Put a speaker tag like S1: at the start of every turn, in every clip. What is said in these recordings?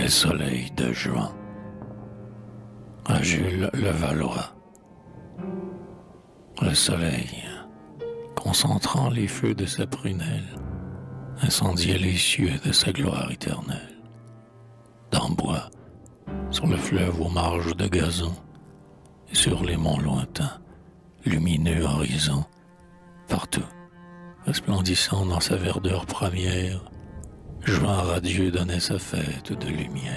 S1: Les soleils de juin. À Jules Levallois. Le soleil, concentrant les feux de sa prunelle, incendiait les cieux de sa gloire éternelle. Dans le bois, sur le fleuve aux marges de gazon, et sur les monts lointains, lumineux horizon, partout, resplendissant dans sa verdure première, juin radieux donnait sa fête de lumière.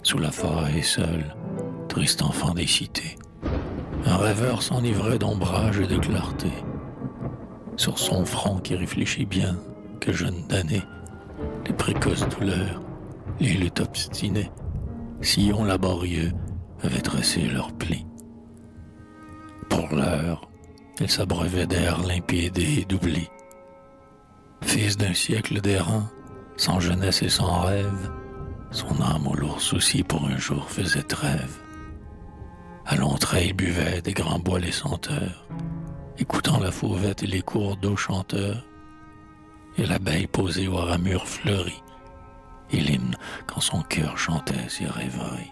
S1: Sous la forêt seul, triste enfant des cités, un rêveur s'enivrait d'ombrage et de clarté. Sur son front qui réfléchit bien que jeune d'année, les précoces douleurs, les luttes obstinées, sillons laborieux avaient tressé leurs plis. Pour l'heure, il s'abreuvait d'air limpide et d'oubli. Fils d'un siècle d'errant, sans jeunesse et sans rêve, son âme aux lourds soucis pour un jour faisait trêve. À long trait, il buvait des grands bois les senteurs, écoutant la fauvette et les cours d'eau chanteurs, et l'abeille posée aux ramures fleuries, et l'hymne quand son cœur chantait ses rêveries.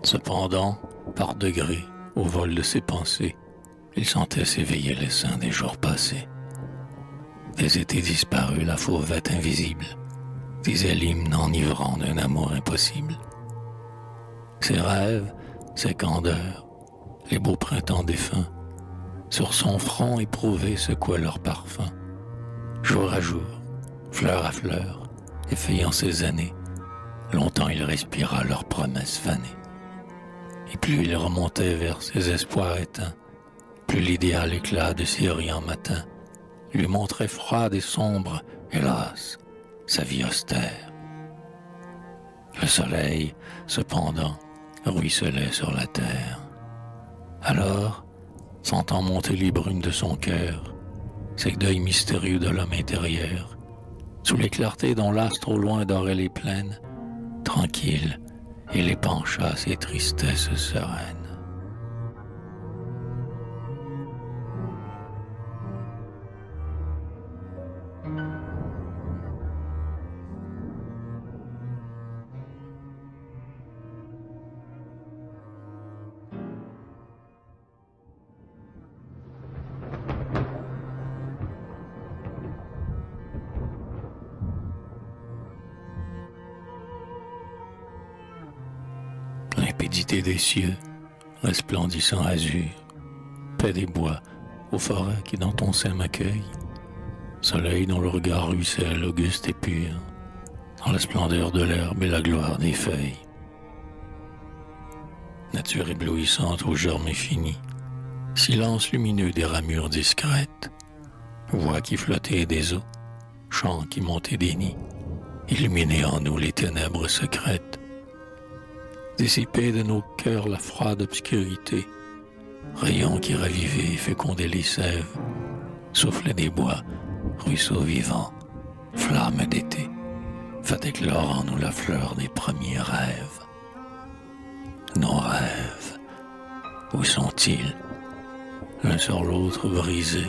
S1: Cependant, par degrés, au vol de ses pensées, il sentait s'éveiller les seins des jours passés. Des étés disparus, la fauvette invisible disait l'hymne enivrant d'un amour impossible. Ses rêves, ses candeurs, les beaux printemps défunts, sur son front éprouvé secouaient leur parfum. Jour à jour, fleur à fleur, effeuillant ses années, longtemps il respira leurs promesses fanées. Et plus il remontait vers ses espoirs éteints, plus l'idéal éclat de ses riants matins lui montrait froide et sombre, hélas, sa vie austère. Le soleil, cependant, ruisselait sur la terre. Alors, sentant monter les brumes de son cœur, ces deuils mystérieux de l'homme intérieur, sous les clartés dont l'astre au loin dorait les plaines, tranquille, il épancha à ses tristesses sereines. Limpidité des cieux, resplendissant azur, paix des bois, aux forêts qui dans ton sein m'accueillent, soleil dont le regard ruisselle auguste et pur, dans la splendeur de l'herbe et la gloire des feuilles. Nature éblouissante aux germes infinis, silence lumineux des ramures discrètes, voix qui flottait des eaux, chants qui montaient des nids, illuminez en nous les ténèbres secrètes. Dissiper de nos cœurs la froide obscurité, rayons qui ravivaient et fécondaient les sèves, souffle des bois, ruisseaux vivants, flammes d'été, faites éclore en nous la fleur des premiers rêves. Nos rêves, où sont-ils? L'un sur l'autre brisés,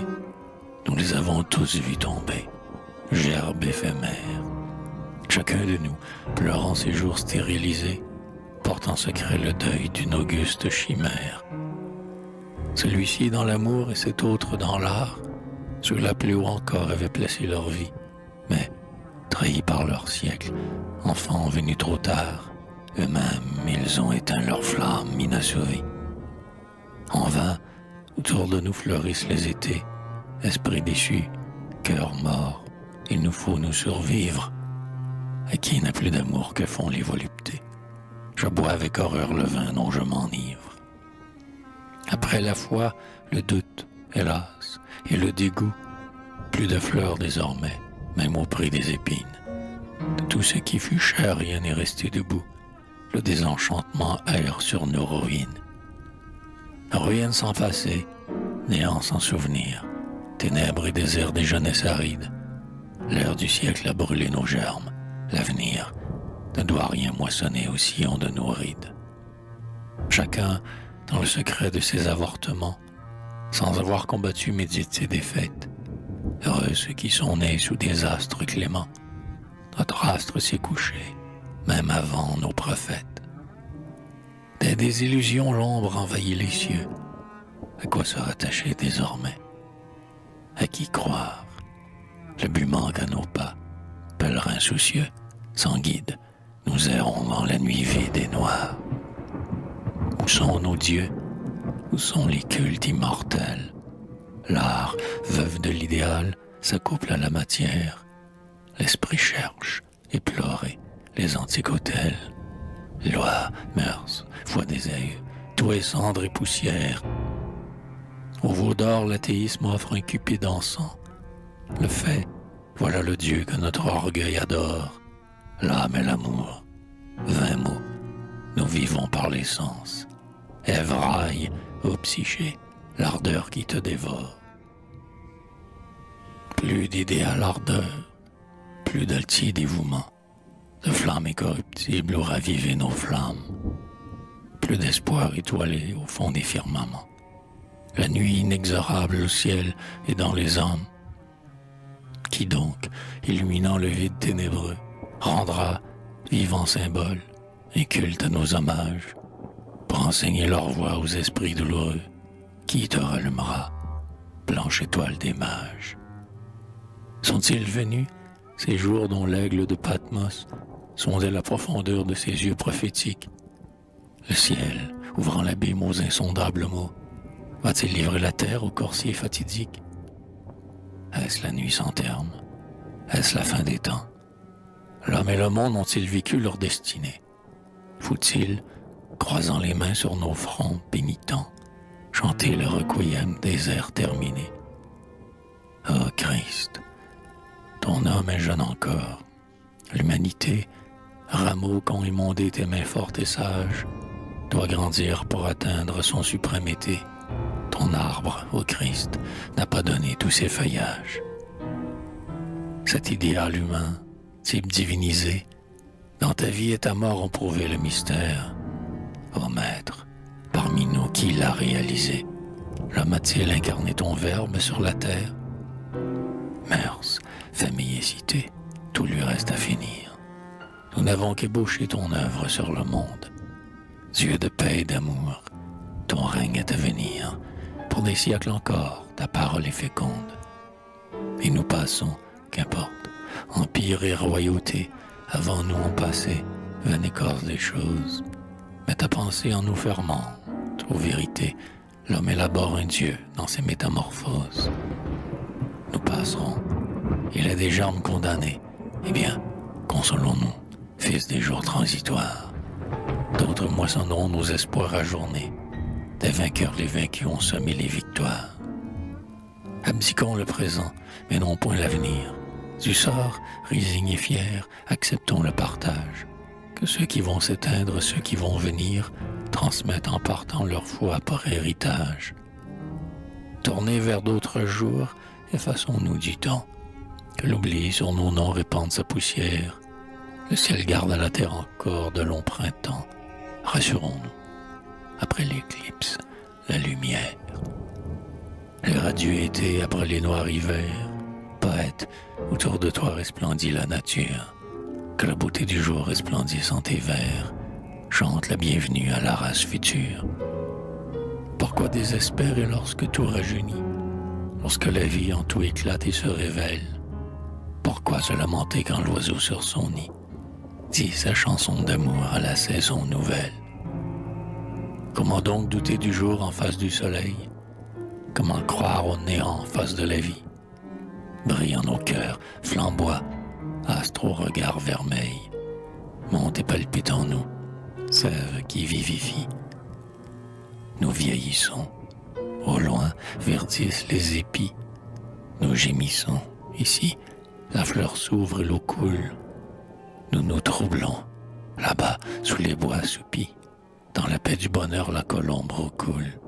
S1: nous les avons tous vus tomber, gerbes éphémères. Chacun de nous, pleurant ses jours stérilisés, porte en secret le deuil d'une auguste chimère. Celui-ci dans l'amour et cet autre dans l'art, ceux-là plus haut encore avaient placé leur vie, mais, trahis par leur siècle, enfants venus trop tard, eux-mêmes ils ont éteint leur flamme inassouvis. En vain, autour de nous fleurissent les étés, esprits déchus, cœurs morts, il nous faut nous survivre. à qui n'a plus d'amour que font les voluptés. Je bois avec horreur le vin dont je m'enivre. Après la foi, le doute, hélas, et le dégoût, plus de fleurs désormais, même au prix des épines. De tout ce qui fut cher, rien n'est resté debout. Le désenchantement erre sur nos ruines. Ruines sans passé, néant sans souvenir, ténèbres et déserts des jeunesses arides. L'heure du siècle a brûlé nos germes. L'avenir ne doit rien moissonner au sillon de nos rides. Chacun, dans le secret de ses avortements, sans avoir combattu, médite ses défaites. Heureux ceux qui sont nés sous des astres cléments. Notre astre s'est couché, même avant nos prophètes. Des désillusions, l'ombre envahit les cieux. À quoi se rattacher désormais? À qui croire? Le but manque à nos pas. Pèlerins soucieux, sans guide, nous errons dans la nuit vide et noire. Où sont nos dieux? Où sont les cultes immortels? L'art, veuve de l'idéal, s'accouple à la matière. L'esprit cherche, éploré, les antiques autels. Lois, mœurs, foi des aïeux, tout est cendre et poussière. Au veau d'or, l'athéisme offre un cupide d'encens. Le fait, voilà le Dieu que notre orgueil adore. L'âme et l'amour, 20 mots, nous vivons par les sens. Ève raille, ô psyché, l'ardeur qui te dévore. Plus d'idéal ardeur, plus d'altier dévouement, de flammes incorruptibles où raviver nos flammes. Plus d'espoir étoilé au fond des firmaments. La nuit inexorable au ciel et dans les hommes. Qui donc, illuminant le vide ténébreux, rendra, vivant symbole, un culte à nos hommages, pour enseigner leur voix aux esprits douloureux? Qui te rallumera, blanche étoile des mages? Sont-ils venus, ces jours dont l'aigle de Patmos sondait la profondeur de ses yeux prophétiques? Le ciel, ouvrant l'abîme aux insondables mots, va-t-il livrer la terre au corsier fatidique? Est-ce la nuit sans terme? Est-ce la fin des temps? L'homme et le monde ont-ils vécu leur destinée? Faut-il, croisant les mains sur nos fronts pénitents, chanter le requiem des airs terminés? Ô Christ, ton homme est jeune encore. L'humanité, rameau qu'ont émondé tes mains fortes et sages, doit grandir pour atteindre son suprême été. Ton arbre, ô Christ, n'a pas donné tous ses feuillages. Cet idéal humain, type divinisé, dans ta vie et ta mort ont prouvé le mystère. Ô Maître, parmi nous, qui l'a réalisé? L'homme a-t-il incarné ton verbe sur la terre? Mœurs, famille et cité, tout lui reste à finir. Nous n'avons qu'ébauché ton œuvre sur le monde. Dieu de paix et d'amour, ton règne est à venir. Pour des siècles encore, ta parole est féconde. Et nous passons, qu'importe, empire et royauté, avant nous ont passé, vaine écorce des choses. Mais ta pensée en nous fermente, aux vérités, l'homme élabore un Dieu dans ses métamorphoses. Nous passerons, il a des germes condamnés. Eh bien, consolons-nous, fils des jours transitoires. D'autres moissonneront nos espoirs ajournés. Des vainqueurs les vaincus ont semé les victoires. Abdiquons le présent, mais non point l'avenir. Du sort, résignés fiers, acceptons le partage. Que ceux qui vont s'éteindre, ceux qui vont venir, transmettent en partant leur foi par héritage. Tournez vers d'autres jours, effaçons-nous du temps. Que l'oubli sur nos noms répande sa poussière. Le ciel garde à la terre encore de longs printemps. Rassurons-nous. Après l'éclipse, la lumière. Le radieux été après les noirs hivers. Poète, autour de toi resplendit la nature. Que la beauté du jour resplendisse en tes vers. Chante la bienvenue à la race future. Pourquoi désespérer lorsque tout rajeunit? Lorsque la vie en tout éclate et se révèle? Pourquoi se lamenter quand l'oiseau sur son nid dit sa chanson d'amour à la saison nouvelle? Comment donc douter du jour en face du soleil? Comment croire au néant en face de la vie? Brille en nos cœurs, flamboie, astre au regard vermeil, monte et palpite en nous, sève qui vivifie. Nous vieillissons, au loin verdissent les épis, nous gémissons, ici la fleur s'ouvre et l'eau coule. Nous nous troublons, là-bas sous les bois assoupis, dans la paix du bonheur la colombe recoule.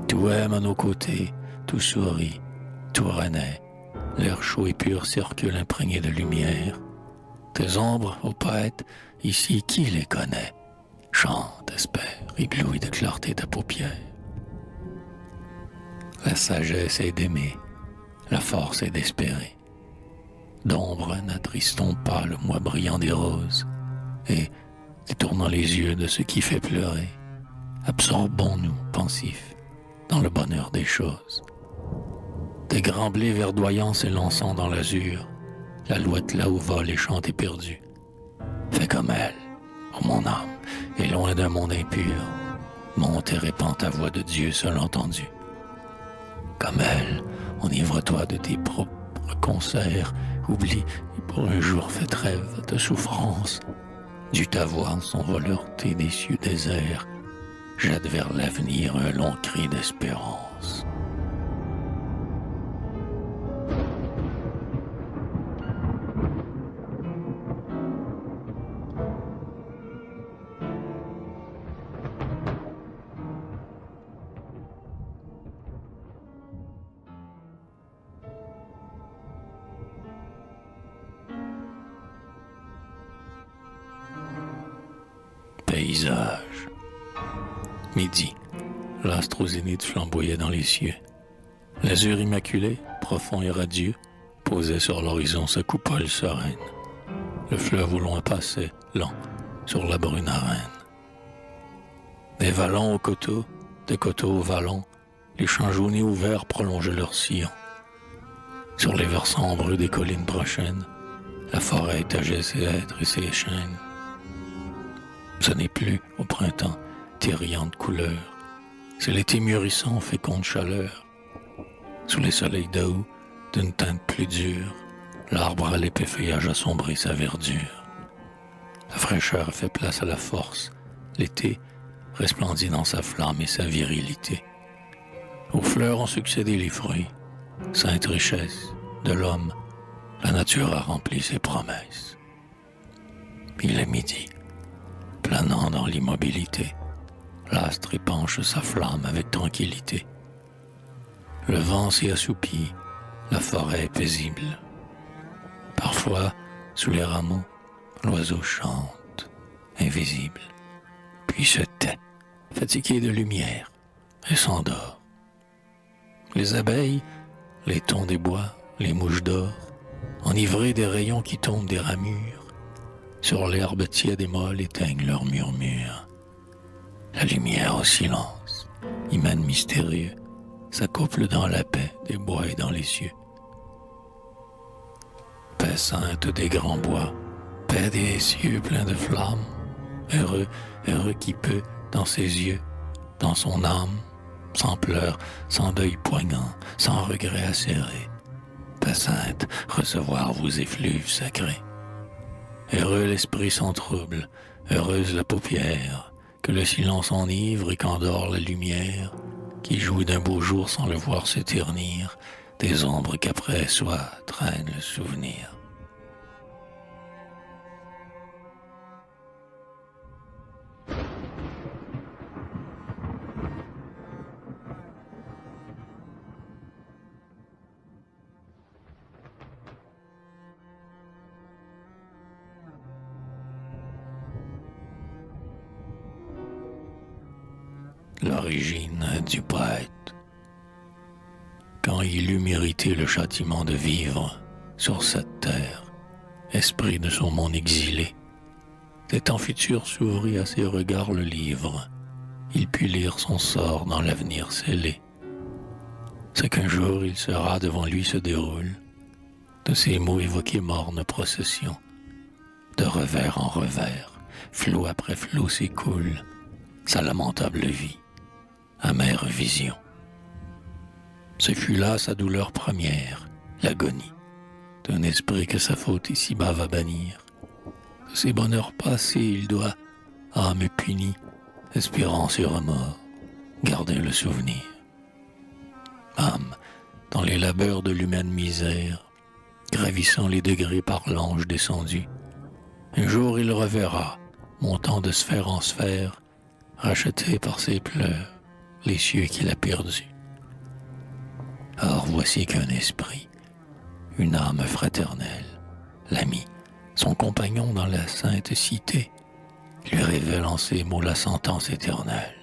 S1: Tout aime à nos côtés, tout sourit, tout renaît, l'air chaud et pur circule imprégné de lumière. Tes ombres, ô poète, ici qui les connaît? Chante, espère, ébloui de clarté ta paupière. La sagesse est d'aimer, la force est d'espérer. D'ombre n'attristons pas le mois brillant des roses, et, détournant les yeux de ce qui fait pleurer, absorbons-nous, pensifs, dans le bonheur des choses. Des grands blés verdoyants s'élançant dans l'azur, l'alouette là où vole et chante éperdue. Fais comme elle, ô mon âme, et loin d'un monde impur, monte et répand ta voix de Dieu seul entendu. Comme elle, enivre-toi de tes propres concerts, oublie et pour un jour fais trêve de souffrance. Dû ta voix en son voleur-té des cieux déserts, jette vers l'avenir un long cri d'espérance. Paysage. Midi, l'astre au zénith flamboyait dans les cieux. L'azur immaculé, profond et radieux, posait sur l'horizon sa coupole sereine. Le fleuve au loin passait, lent, sur la brune arène. Des vallons aux coteaux, des coteaux aux vallons, les champs jaunis et ouverts prolongeaient leurs sillons. Sur les versants ombreux des collines prochaines, la forêt étageait ses hêtres et ses chênes. Ce n'est plus, au printemps, tes riantes couleurs, c'est l'été mûrissant, féconde chaleur. Sous les soleils d'août, d'une teinte plus dure, l'arbre à l'épais feuillage assombrit sa verdure. La fraîcheur fait place à la force, l'été resplendit dans sa flamme et sa virilité. Aux fleurs ont succédé les fruits, sainte richesse de l'homme, la nature a rempli ses promesses. Il est midi. Planant dans l'immobilité, l'astre épanche sa flamme avec tranquillité. Le vent s'y assoupit, la forêt est paisible. Parfois, sous les rameaux, l'oiseau chante, invisible, puis se tait, fatigué de lumière, et s'endort. Les abeilles, les thons des bois, les mouches d'or, enivrées des rayons qui tombent des ramures, sur l'herbe tiède et molle éteignent leurs murmures. La lumière au silence, imane mystérieux, s'accouple dans la paix des bois et dans les cieux. Paix sainte des grands bois, paix des cieux pleins de flammes, heureux, heureux qui peut, dans ses yeux, dans son âme, sans pleurs, sans deuil poignant, sans regret acéré, paix sainte, recevoir vos effluves sacrés. Heureux l'esprit sans trouble, heureuse la paupière, que le silence enivre et qu'endort la lumière, qui jouit d'un beau jour sans le voir se ternir, des ombres qu'après soi traîne le souvenir. L'origine du poète. Quand il eut mérité le châtiment de vivre sur cette terre, esprit de son monde exilé, des temps futurs s'ouvrit à ses regards le livre, il put lire son sort dans l'avenir scellé. C'est qu'un jour il sera devant lui se déroule, de ces mots évoqués morne procession, de revers en revers, flot après flot s'écoule, sa lamentable vie, amère vision. Ce fut là sa douleur première, l'agonie. d'un esprit que sa faute ici-bas va bannir. De ses bonheurs passés, il doit, âme punie, espérance et remords, garder le souvenir. Âme, dans les labeurs de l'humaine misère, gravissant les degrés par l'ange descendu, un jour il reverra, montant de sphère en sphère, racheté par ses pleurs, les cieux qu'il a perdus. Or voici qu'un esprit, une âme fraternelle, l'ami, son compagnon dans la sainte cité, lui révèle en ces mots la sentence éternelle,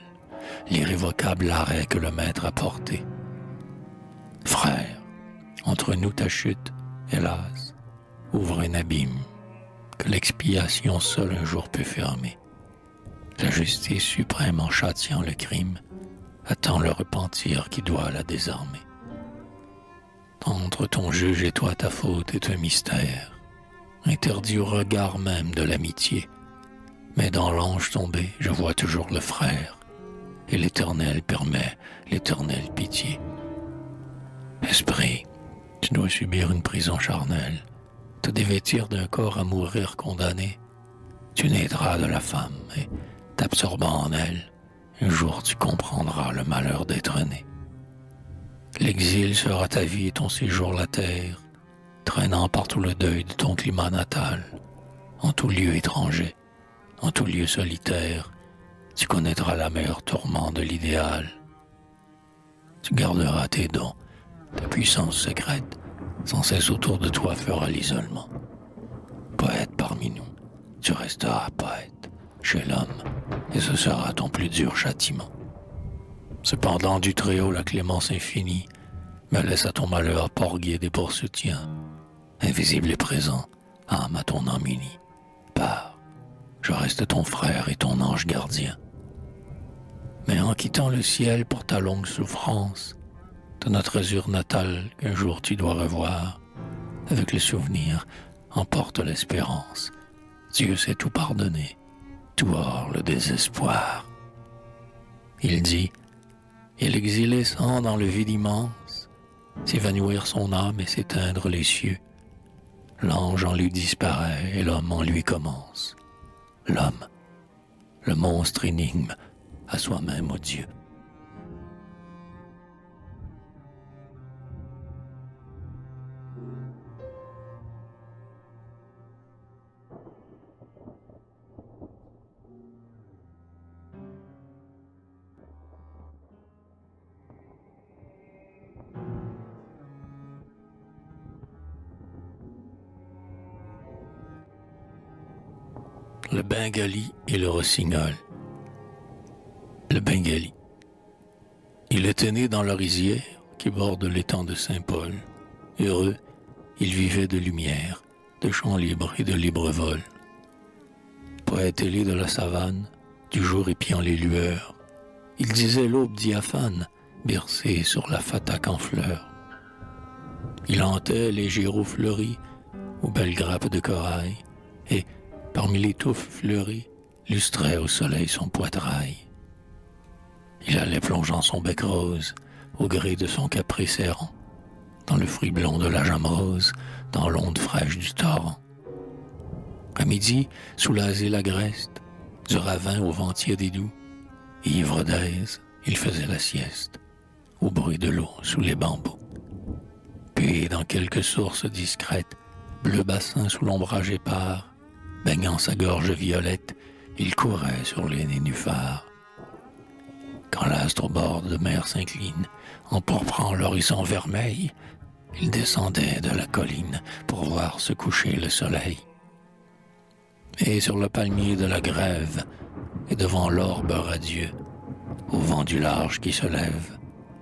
S1: l'irrévocable arrêt que le maître a porté. Frère, entre nous ta chute, hélas, ouvre un abîme que l'expiation seule un jour peut fermer. La justice suprême en châtiant le crime attend le repentir qui doit la désarmer. Entre ton juge et toi ta faute est un mystère, interdit au regard même de l'amitié. Mais dans l'ange tombé, je vois toujours le frère, et l'Éternel permet l'éternelle pitié. Esprit, tu dois subir une prison charnelle, te dévêtir d'un corps à mourir condamné. Tu naîtras de la femme, et t'absorbant en elle, un jour tu comprendras le malheur d'être né. L'exil sera ta vie et ton séjour la terre, traînant partout le deuil de ton climat natal, en tout lieu étranger, en tout lieu solitaire, tu connaîtras l'amer tourment de l'idéal. Tu garderas tes dons, ta puissance secrète, sans cesse autour de toi fera l'isolement. Poète parmi nous, tu resteras poète chez l'homme, et ce sera ton plus dur châtiment. Cependant du Très-Haut la clémence infinie me laisse à ton malheur pour guide et pour soutien. Invisible et présent, âme à ton âme unie. Pars, je reste ton frère et ton ange gardien. Mais en quittant le ciel pour ta longue souffrance, de notre azur natal qu'un jour tu dois revoir, avec le souvenir, emporte l'espérance. Dieu sait tout pardonner, tout hors le désespoir. Il dit, et l'exilé sent dans le vide immense s'évanouir son âme et s'éteindre les cieux. L'ange en lui disparaît et l'homme en lui commence. L'homme, le monstre énigme à soi-même au Dieu. Le Bengali et le rossignol. Le Bengali. Il était né dans la rizière qui borde l'étang de Saint-Paul. Heureux, il vivait de lumière, de chants libres et de libre vol. Poète ailé de la savane, du jour épiant les lueurs, il disait l'aube diaphane, bercée sur la fatak en fleurs. Il hantait les gyros fleuris aux belles grappes de corail, et, parmi les touffes fleuries, lustrait au soleil son poitrail. Il allait plongeant son bec rose, au gré de son caprice errant, dans le fruit blond de la jame rose, dans l'onde fraîche du torrent. À midi, sous l'asile agreste, du ravin au ventier des doux, ivre d'aise, il faisait la sieste, au bruit de l'eau sous les bambous. Puis, dans quelques sources discrètes, bleu bassin sous l'ombrage épars, baignant sa gorge violette, il courait sur les nénuphars. Quand l'astre au bord de mer s'incline, empourprant l'horizon vermeil, il descendait de la colline pour voir se coucher le soleil. Et sur le palmier de la grève, et devant l'orbe radieux, au vent du large qui se lève,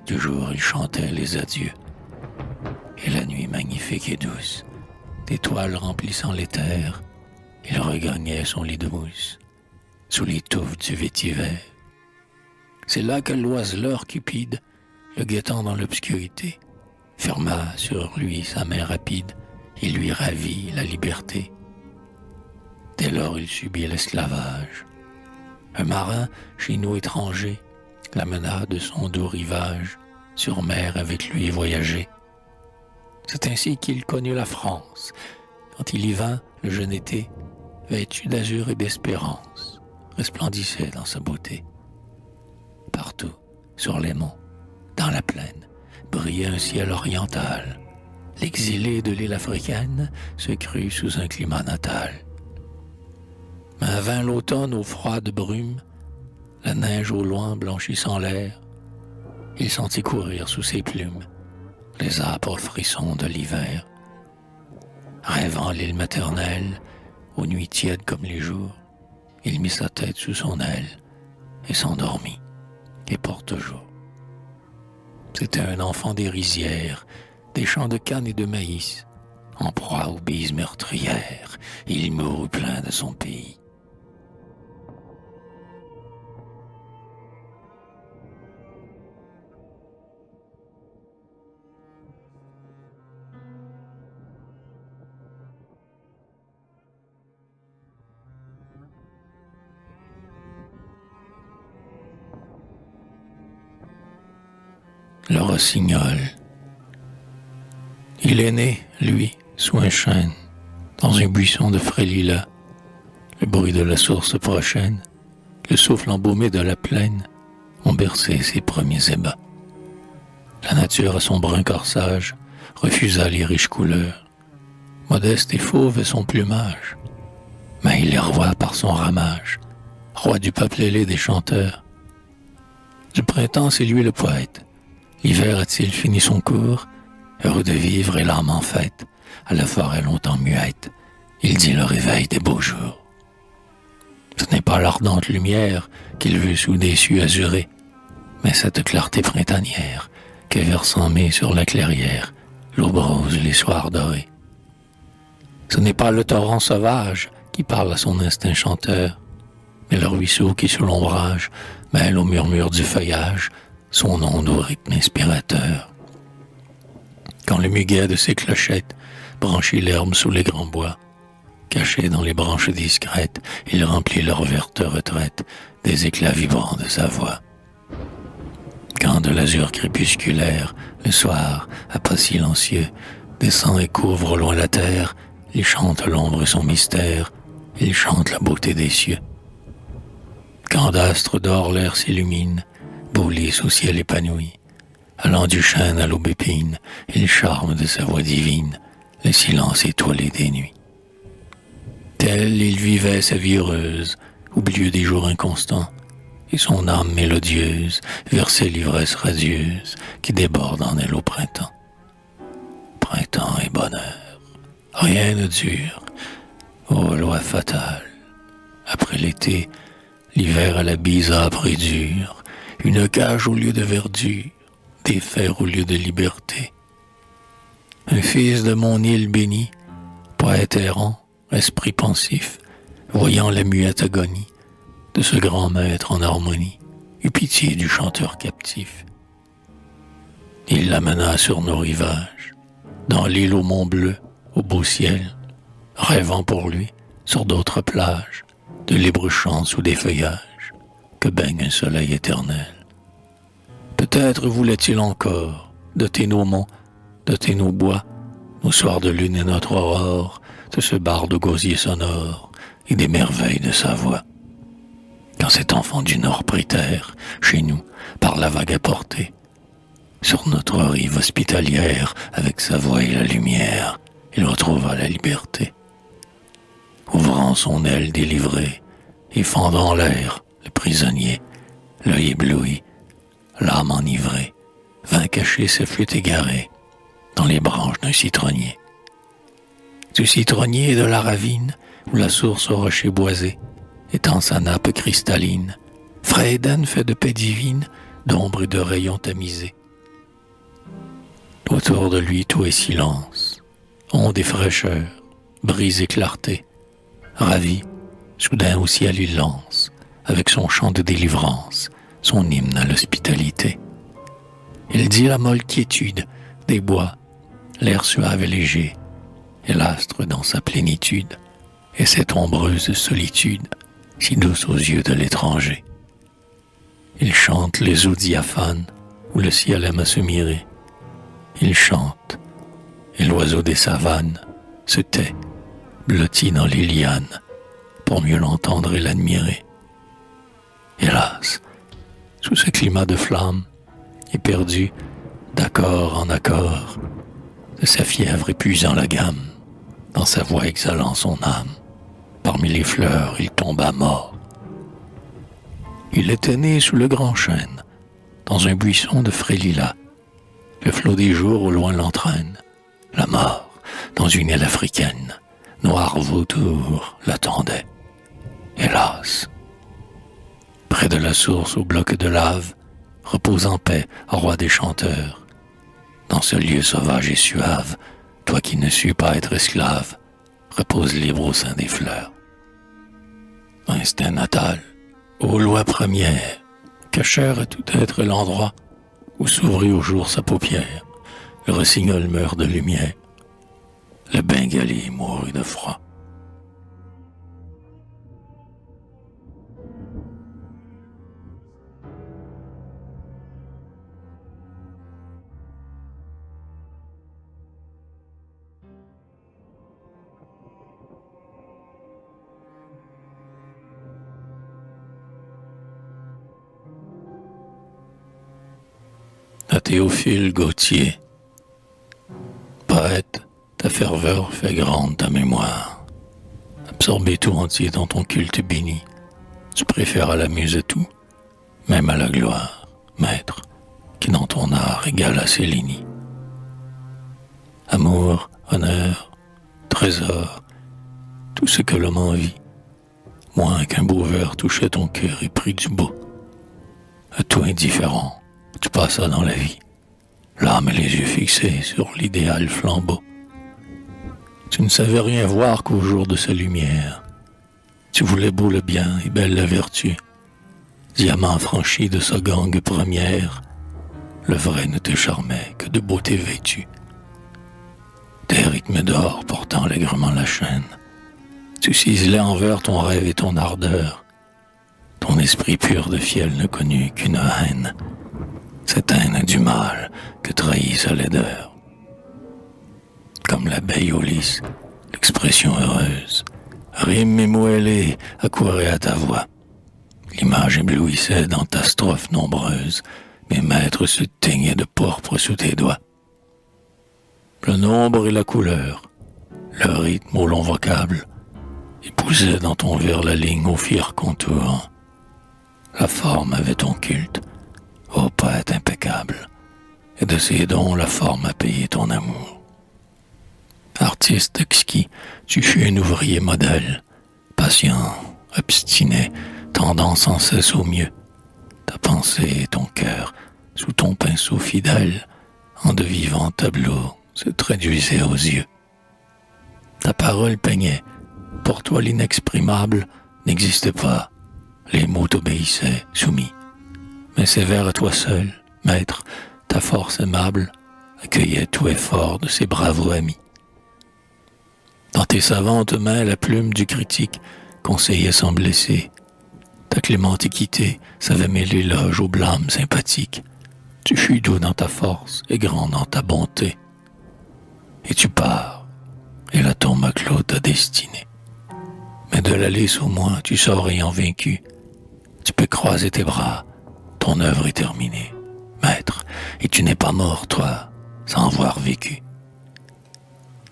S1: du jour il chantait les adieux. Et la nuit magnifique et douce, d'étoiles remplissant les terres, il regagnait son lit de mousse, sous les touffes du vétiver. C'est là que l'oiseleur cupide, le guettant dans l'obscurité, ferma sur lui sa main rapide et lui ravit la liberté. Dès lors il subit l'esclavage. Un marin, chez nous étranger, l'amena de son doux rivage, sur mer avec lui voyager. C'est ainsi qu'il connut la France, quand il y vint le jeune été, vêtu d'azur et d'espérance, resplendissait dans sa beauté. Partout, sur les monts, dans la plaine, brillait un ciel oriental. L'exilé de l'île africaine se crut sous un climat natal. Mais vint l'automne aux froides brumes, la neige au loin blanchissant l'air. Il sentit courir sous ses plumes les âpres frissons de l'hiver. Rêvant l'île maternelle, aux nuits tièdes comme les jours, il mit sa tête sous son aile et s'endormit, et pour toujours. C'était un enfant des rizières, des champs de canne et de maïs, en proie aux bises meurtrières, il mourut plein de son pays. Le rossignol. Il est né, lui, sous un chêne, dans un buisson de frais lilas. Le bruit de la source prochaine, le souffle embaumé de la plaine ont bercé ses premiers ébats. La nature à son brun corsage refusa les riches couleurs. Modeste et fauve est son plumage, mais il est roi par son ramage, roi du peuple ailé des chanteurs. Du printemps, c'est lui le poète. L'hiver a-t-il fini son cours? Heureux de vivre et l'âme en fête, à la forêt longtemps muette, il dit le réveil des beaux jours. Ce n'est pas l'ardente lumière qu'il veut sous des cieux azurés, mais cette clarté printanière que verse en mai sur la clairière l'aube rose les soirs dorés. Ce n'est pas le torrent sauvage qui parle à son instinct chanteur, mais le ruisseau qui sur l'ombrage mêle au murmure du feuillage son onde au rythme inspirateur. Quand le muguet de ses clochettes branchit l'herbe sous les grands bois, caché dans les branches discrètes, il remplit leur verte retraite des éclats vibrants de sa voix. Quand de l'azur crépusculaire, le soir, à pas silencieux, descend et couvre au loin la terre, il chante l'ombre et son mystère, il chante la beauté des cieux. Quand d'astres d'or l'air s'illumine, beau lys au ciel épanoui, allant du chêne à l'aubépine, il charme de sa voix divine le silence étoilé des nuits. Tel il vivait sa vie heureuse, oublieux des jours inconstants, et son âme mélodieuse versait l'ivresse radieuse qui déborde en elle au printemps. Printemps et bonheur, rien ne dure, ô loi fatale. Après l'été, l'hiver à la bise âpre et dure, une cage au lieu de verdure, des fers au lieu de liberté. Un fils de mon île bénie, poète errant, esprit pensif, voyant la muette agonie de ce grand maître en harmonie, eut pitié du chanteur captif. Il l'amena sur nos rivages, dans l'île au mont bleu, au beau ciel, rêvant pour lui, sur d'autres plages, de libres champs sous des feuillages, que baigne un soleil éternel. Peut-être voulait-il encore doter nos monts, doter nos bois, nos soirs de lune et notre aurore, de ce barde gosier sonore et des merveilles de sa voix. Quand cet enfant du Nord prit terre, chez nous, par la vague apportée, sur notre rive hospitalière, avec sa voix et la lumière, il retrouva la liberté. Ouvrant son aile délivrée et fendant l'air, le prisonnier, l'œil ébloui, l'âme enivrée, vint cacher sa flûte égarée dans les branches d'un citronnier. Du citronnier et de la ravine, où la source au rocher boisé étend sa nappe cristalline, frais Éden fait de paix divine, d'ombre et de rayons tamisés. Autour de lui tout est silence, onde et fraîcheur, brise et clarté. Ravi, soudain au ciel il lance, avec son chant de délivrance, son hymne à l'hospitalité. Il dit la molle quiétude des bois, l'air suave et léger, et l'astre dans sa plénitude, et cette ombreuse solitude, si douce aux yeux de l'étranger. Il chante les eaux diaphanes, où le ciel aime à se mirer. Il chante, et l'oiseau des savanes se tait, blotti dans les lianes, pour mieux l'entendre et l'admirer. Hélas, sous ce climat de flamme, éperdu, d'accord en accord, de sa fièvre épuisant la gamme, dans sa voix exhalant son âme, parmi les fleurs il tomba mort. Il était né sous le grand chêne, dans un buisson de frais lilas. Le flot des jours au loin l'entraîne, la mort, dans une île africaine, noir vautour l'attendait. Hélas! Près de la source au bloc de lave, repose en paix, roi des chanteurs. Dans ce lieu sauvage et suave, toi qui ne sus pas être esclave, repose libre au sein des fleurs. Instinct natal, ô loi première, que cher à tout être l'endroit où s'ouvrit au jour sa paupière, le rossignol meurt de lumière, le bengali mourut de froid. À Théophile Gautier, poète, ta ferveur fait grande ta mémoire. Absorbé tout entier dans ton culte béni, tu préfères à la muse tout, même à la gloire, maître, qui dans ton art égale à Céline. Amour, honneur, trésor, tout ce que l'homme envie, moins qu'un beau verre touchait ton cœur et prit du beau. À tout indifférent, tu passas dans la vie, l'âme et les yeux fixés sur l'idéal flambeau. Tu ne savais rien voir qu'au jour de sa lumière. Tu voulais beau le bien et belle la vertu. Diamant franchi de sa gangue première, le vrai ne te charmait que de beauté vêtue. Tes rythmes d'or portant allègrement la chaîne, tu ciselais envers ton rêve et ton ardeur. Ton esprit pur de fiel ne connut qu'une haine, cette haine du mal que trahit sa laideur. Comme l'abeille au lys, l'expression heureuse, rime et moellée accourait à ta voix. L'image éblouissait dans ta strophe nombreuse, mes maîtres se teignaient de pourpre sous tes doigts. Le nombre et la couleur, le rythme au long vocable, épousaient dans ton vers la ligne au fier contour. La forme avait ton culte, ô poète impeccable, et de ses dons la forme a payé ton amour. Artiste exquis, tu fus un ouvrier modèle, patient, obstiné, tendant sans cesse au mieux. Ta pensée et ton cœur, sous ton pinceau fidèle, en de vivants tableaux, se traduisaient aux yeux. Ta parole peignait, pour toi l'inexprimable n'existait pas. Les mots t'obéissaient, soumis. Mais c'est vers toi seul, maître, ta force aimable accueillait tout effort de ses bravos amis. Dans tes savantes mains, la plume du critique conseillait sans blesser. Ta clémente équité savait mêler l'éloge au blâme sympathique. Tu fus doux dans ta force et grand dans ta bonté. Et tu pars, et la tombe a clos ta destinée. Mais de la lys au moins, tu sors ayant vaincu. Tu peux croiser tes bras, ton œuvre est terminée, maître, et tu n'es pas mort, toi, sans avoir vécu.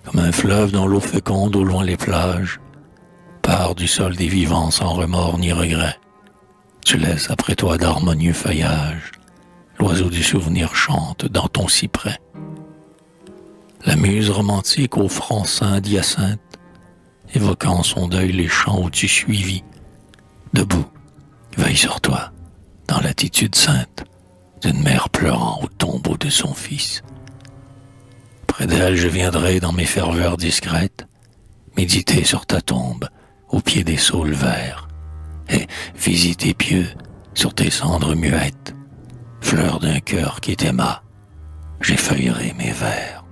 S1: Comme un fleuve dont l'eau féconde au loin les plages, part du sol des vivants sans remords ni regrets. Tu laisses après toi d'harmonieux feuillages, l'oiseau du souvenir chante dans ton cyprès. La muse romantique au front saint d'hyacinthe, évoquant son deuil les champs où tu suivis, debout, veille sur toi, dans l'attitude sainte d'une mère pleurant au tombeau de son fils. Près d'elle, je viendrai dans mes ferveurs discrètes, méditer sur ta tombe, au pied des saules verts, et visiter pieux sur tes cendres muettes, fleurs d'un cœur qui t'aima, j'effeuillerai mes vers.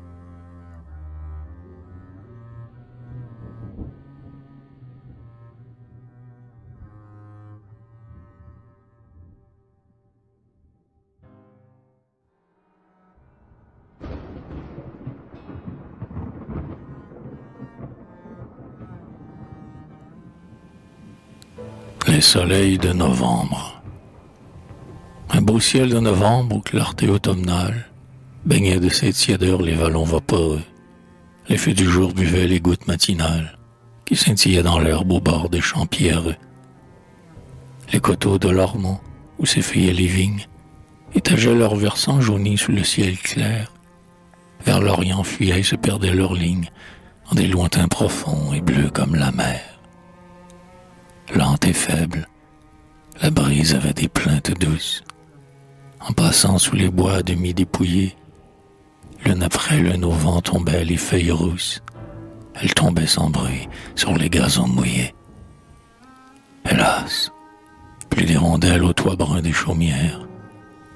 S1: Les soleils de novembre. Un beau ciel de novembre aux clartés automnales baignait de ses tiédeurs les vallons vaporeux. Les feux du jour buvaient les gouttes matinales qui scintillaient dans l'herbe au bord des champs pierreux. Les coteaux de l'Ormont, où s'effuyaient les vignes, étageaient leurs versants jaunis sous le ciel clair. Vers l'Orient fuyaient et se perdaient leurs lignes en des lointains profonds et bleus comme la mer. Lente et faible, la brise avait des plaintes douces. En passant sous les bois à demi dépouillés, l'une après l'une au vent tombaient les feuilles rousses. Elles tombaient sans bruit sur les gazons mouillés. Hélas, plus d'hirondelles au toit brun des chaumières,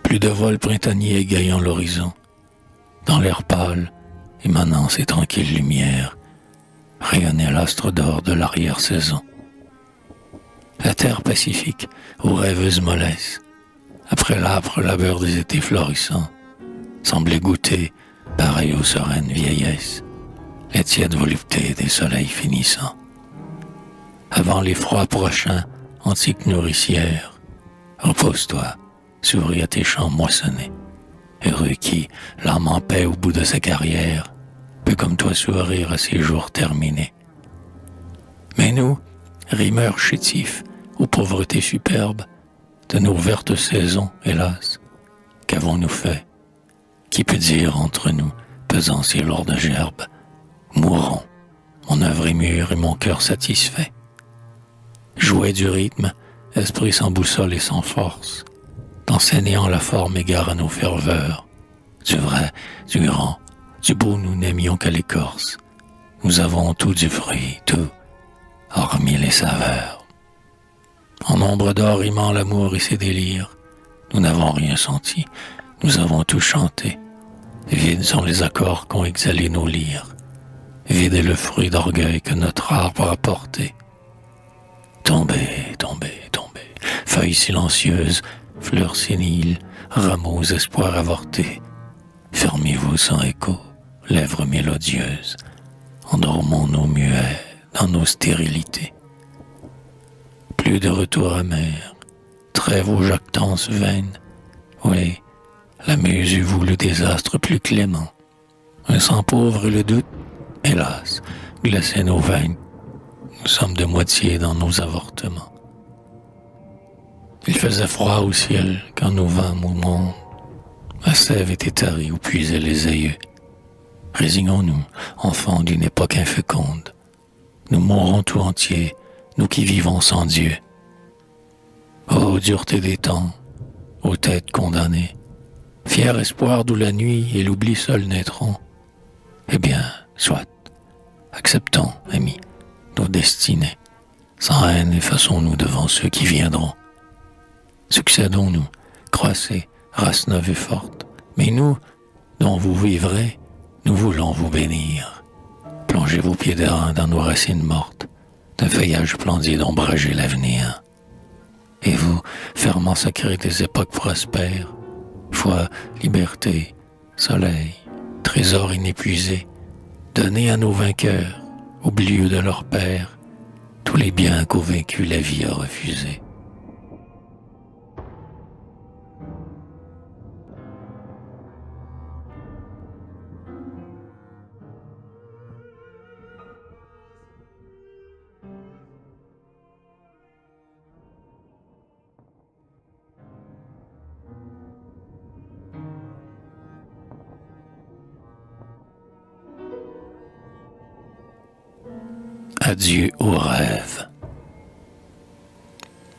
S1: plus de vols printaniers égayant l'horizon. Dans l'air pâle, émanant ces tranquilles lumières, rayonnait l'astre d'or de l'arrière-saison. La terre pacifique, aux rêveuses mollesses, après l'âpre labeur des étés florissants, semblait goûter, pareil aux sereines vieillesses, les tièdes voluptés des soleils finissants. Avant les froids prochains, antique nourricière, repose-toi, souris à tes champs moissonnés, heureux qui, l'âme en paix au bout de sa carrière, peut comme toi sourire à ses jours terminés. Mais nous, rimeurs chétifs, aux pauvretés superbes, de nos vertes saisons, hélas, qu'avons-nous fait? Qui peut dire entre nous, pesant ces lourdes gerbes, mourons, mon œuvre est mûre et mon cœur satisfait. Jouet du rythme, esprit sans boussole et sans force, d'enseignant la forme égare à nos ferveurs, du vrai, du grand, du beau nous n'aimions qu'à l'écorce. Nous avons tout du fruit, tout, hormis les saveurs. En ombre d'or rimant l'amour et ses délires, nous n'avons rien senti, nous avons tout chanté. Vides sont les accords qu'ont exhalé nos lyres. Vide est le fruit d'orgueil que notre arbre a porté. Tombez, tombez, tombez, feuilles silencieuses, fleurs séniles, rameaux espoirs avortés. Fermez-vous sans écho, lèvres mélodieuses. Endormons-nous muets dans nos stérilités. Plus de retour amer, trêve aux jactances vaines. Oui, la muse eût voulu le désastre plus clément. Un sang pauvre et le doute, hélas, glaçait nos veines. Nous sommes de moitié dans nos avortements. Il faisait froid au ciel quand nous vînmes au monde. La sève était tarie où puisaient les aïeux. Résignons-nous, enfants d'une époque inféconde. Nous mourrons tout entiers, nous qui vivons sans Dieu. Ô dureté des temps, ô têtes condamnées, fier espoir d'où la nuit et l'oubli seul naîtront. Eh bien, soit, acceptons, amis, nos destinées. Sans haine, effaçons-nous devant ceux qui viendront. Succédons-nous, croissez, race neuve et forte. Mais nous, dont vous vivrez, nous voulons vous bénir. Plongez vos pieds d'airain dans nos racines mortes, d'un feuillage splendide ombragez l'avenir. Et vous, ferments sacrés des époques prospères, foi, liberté, soleil, trésor inépuisé, donnez à nos vainqueurs, oublieux de leur père, tous les biens qu'aux vaincus la vie a refusés. Adieu aux rêves.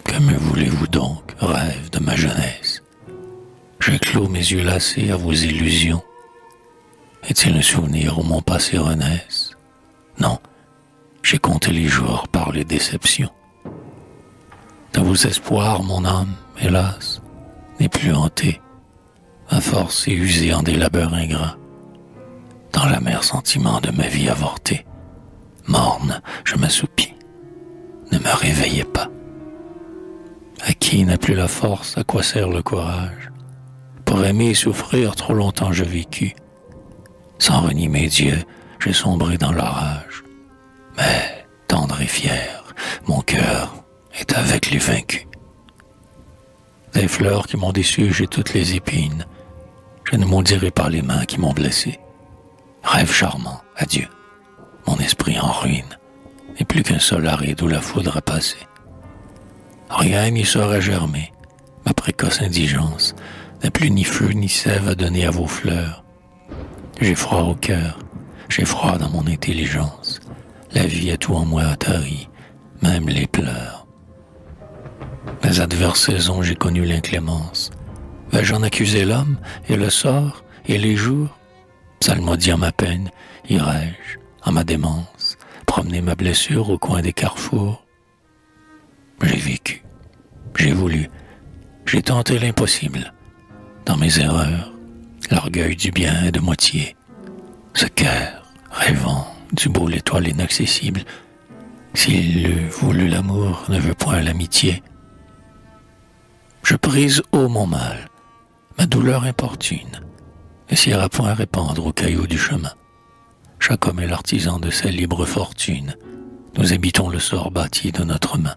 S1: Que me voulez-vous donc, rêve de ma jeunesse? J'ai clos mes yeux lassés à vos illusions. Est-il un souvenir où mon passé renaisse? Non, j'ai compté les jours par les déceptions. De vos espoirs, mon âme, hélas, n'est plus hantée. Ma force est usée en des labeurs ingrats. Dans l'amer sentiment de ma vie avortée, morne, je m'assoupis. Ne me réveillez pas. À qui n'a plus la force, à quoi sert le courage? Pour aimer et souffrir, trop longtemps je vécus. Sans renier mes dieux, j'ai sombré dans l'orage. Mais, tendre et fier, mon cœur est avec les vaincus. Des fleurs qui m'ont déçu, j'ai toutes les épines. Je ne maudirai pas les mains qui m'ont blessé. Rêve charmant, adieu. Mon esprit en ruine, et plus qu'un sol aride où la foudre a passé. Rien n'y saurait germer. Ma précoce indigence n'a plus ni feu ni sève à donner à vos fleurs. J'ai froid au cœur, j'ai froid dans mon intelligence. La vie a tout en moi attari, même les pleurs. Les adverses saisons, j'ai connu l'inclémence. Vais-je en accuser l'homme et le sort et les jours? Psalmodiant ma peine, irai-je, en ma démence, promener ma blessure au coin des carrefours? J'ai vécu, j'ai voulu, j'ai tenté l'impossible. Dans mes erreurs, l'orgueil du bien est de moitié. Ce cœur, rêvant du beau l'étoile inaccessible, s'il eût voulu l'amour, ne veut point l'amitié. Je prise haut mon mal, ma douleur importune, ne s'ira point répandre aux cailloux du chemin. Chaque homme est l'artisan de sa libre fortune. Nous habitons le sort bâti de notre main.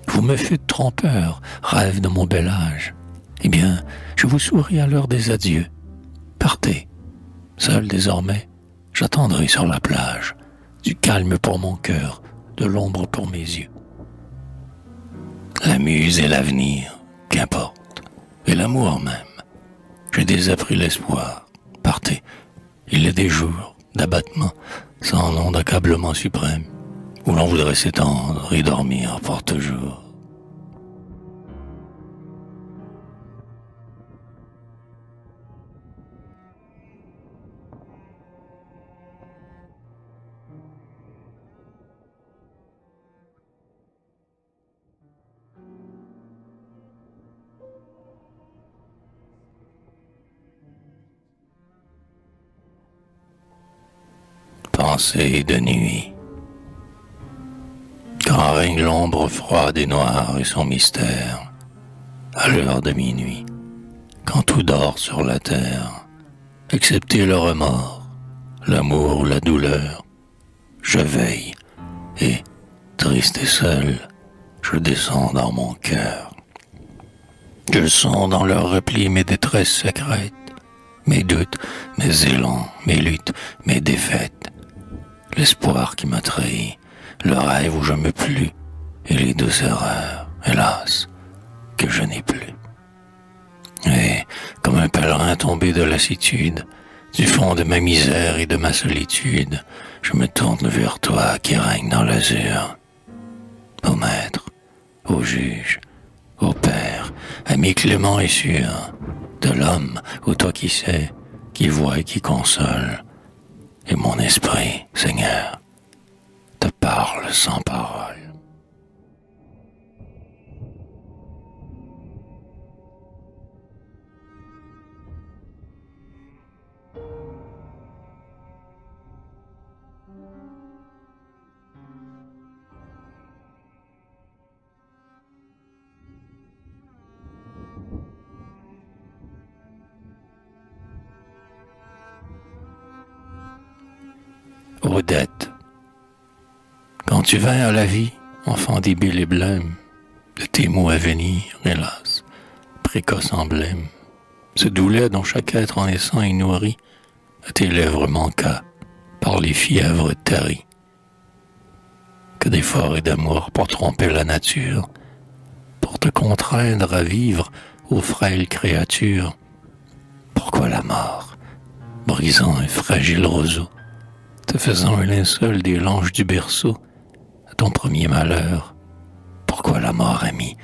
S1: Vous me fûtes trompeur, rêve de mon bel âge. Eh bien, je vous souris à l'heure des adieux. Partez. Seul désormais, j'attendrai sur la plage, du calme pour mon cœur, de l'ombre pour mes yeux. La muse et l'avenir, qu'importe, et l'amour même. J'ai désappris l'espoir. Partez. Il est des jours d'abattement, sans nom d'accablement suprême, où l'on voudrait s'étendre et dormir pour toujours. Pensée de nuit. Quand règne l'ombre froide et noire et son mystère, à l'heure de minuit, quand tout dort sur la terre, excepté le remords, l'amour ou la douleur, je veille et, triste et seul, je descends dans mon cœur. Je sens dans leurs replis mes détresses secrètes, mes doutes, mes élans, mes luttes, mes défaites. L'espoir qui m'a trahi, le rêve où je me plus, et les douces erreurs, hélas, que je n'ai plus. Et, comme un pèlerin tombé de lassitude, du fond de ma misère et de ma solitude, je me tourne vers toi qui règne dans l'azur. Ô Maître, ô Juge, ô Père, ami clément et sûr, de l'homme, ô toi qui sais, qui voit et qui console, et mon esprit, Seigneur, te parle sans parole. Odette, quand tu vins à la vie, enfant débile et blême, de tes mots à venir, hélas, précoce emblème, ce doux lait dont chaque être en naissant est nourri, à tes lèvres manqua, par les fièvres taries. Que d'efforts et d'amour pour tromper la nature, pour te contraindre à vivre aux frêles créatures. Pourquoi la mort, brisant un fragile roseau, te faisant un linceul des langes du berceau, à ton premier malheur? Pourquoi la mort, amie,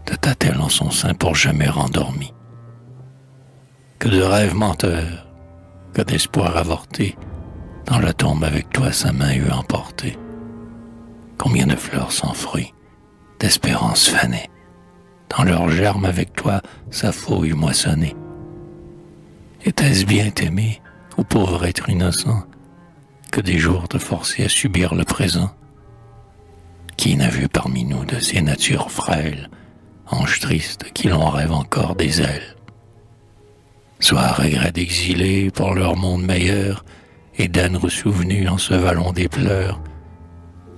S1: te tâte-t-elle en son sein pour jamais rendormi? Que de rêves menteurs, que d'espoirs avortés, dans la tombe avec toi sa main eût emporté. Combien de fleurs sans fruits, d'espérances fanées, dans leur germe avec toi sa fauille moissonnée. Était-ce bien t'aimer, ô pauvre être innocent, que des jours te forcer à subir le présent? Qui n'a vu parmi nous de ces natures frêles, anges tristes qui l'on rêve encore des ailes? Soit regret d'exilés pour leur monde meilleur, et d'ânes resouvenus en ce vallon des pleurs,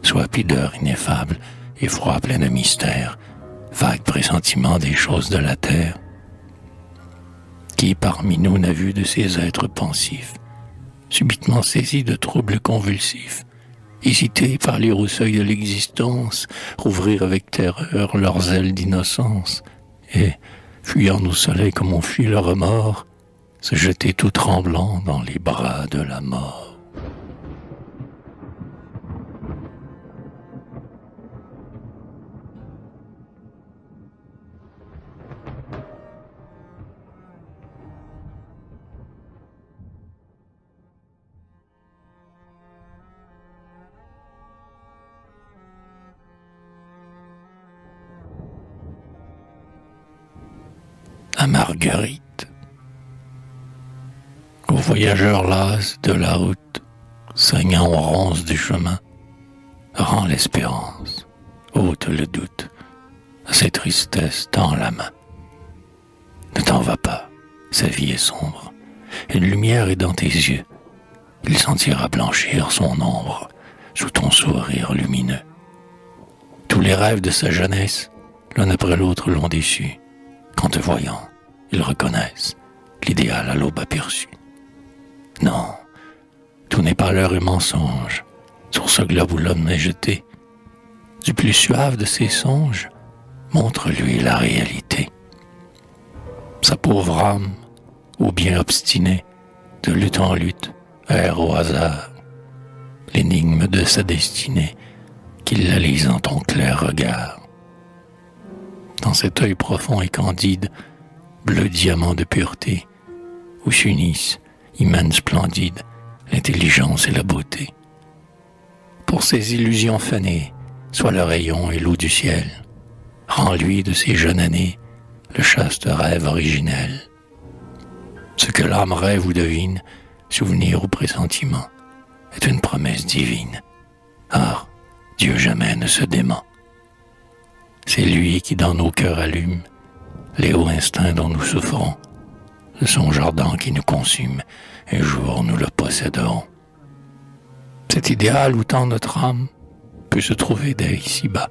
S1: soit pudeur ineffable effroi plein de mystère, vague pressentiment des choses de la terre. Qui parmi nous n'a vu de ces êtres pensifs, subitement saisis de troubles convulsifs, hésiter par les seuils de l'existence, rouvrir avec terreur leurs ailes d'innocence, et, fuyant au soleil comme on fuit le remords, se jeter tout tremblant dans les bras de la mort. À Marguerite. Aux voyageurs las de la route, saignant aux ronces du chemin, rend l'espérance, ôte le doute, à ces tristesses tend la main. Ne t'en va pas, sa vie est sombre, une lumière est dans tes yeux, il sentira blanchir son ombre sous ton sourire lumineux. Tous les rêves de sa jeunesse, l'un après l'autre l'ont déçu, qu'en te voyant, ils reconnaissent l'idéal à l'aube aperçu. Non, tout n'est pas leurre et mensonge, sur ce globe où l'homme est jeté. Du plus suave de ses songes, montre-lui la réalité. Sa pauvre âme, ou bien obstinée, de lutte en lutte, erre au hasard, l'énigme de sa destinée, qu'il la lise en ton clair regard. Dans cet œil profond et candide, bleu diamant de pureté, où s'unissent, hymen splendide, l'intelligence et la beauté. Pour ses illusions fanées, sois le rayon et l'eau du ciel, rends-lui de ses jeunes années le chaste rêve originel. Ce que l'âme rêve ou devine, souvenir ou pressentiment, est une promesse divine. Or, Dieu jamais ne se dément. C'est lui qui dans nos cœurs allume les hauts instincts dont nous souffrons, de son jardin qui nous consume, un jour nous le posséderons. Cet idéal où tant notre âme peut se trouver dès ici-bas,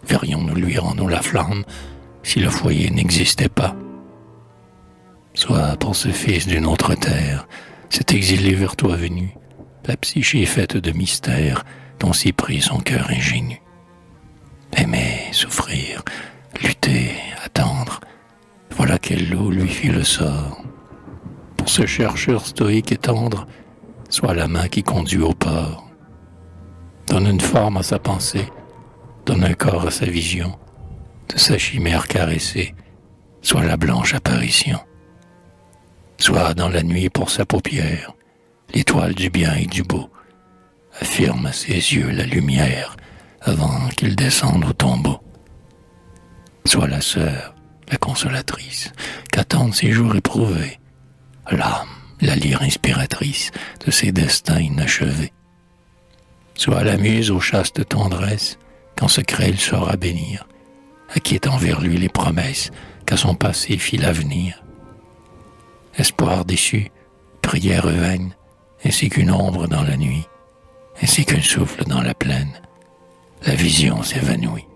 S1: verrions-nous lui rendre la flamme si le foyer n'existait pas. Soit pour ce fils d'une autre terre, cet exilé vers toi venu, la psyché faite de mystères dont s'y prit son cœur ingénu. Aimer, souffrir, lutter, attendre, voilà quel lot lui fit le sort. Pour ce chercheur stoïque et tendre, soit la main qui conduit au port. Donne une forme à sa pensée, donne un corps à sa vision, de sa chimère caressée, soit la blanche apparition. Soit dans la nuit pour sa paupière, l'étoile du bien et du beau, affirme à ses yeux la lumière avant qu'il descende au tombeau. Soit la sœur, la consolatrice, qu'attendent ses jours éprouvés, l'âme, la lyre inspiratrice de ses destins inachevés. Soit la muse aux chastes tendresses, qu'en secret il saura bénir, à qui est envers lui les promesses qu'à son passé fit l'avenir. Espoir déçu, prière vaine, ainsi qu'une ombre dans la nuit, ainsi qu'un souffle dans la plaine, la vision s'évanouit.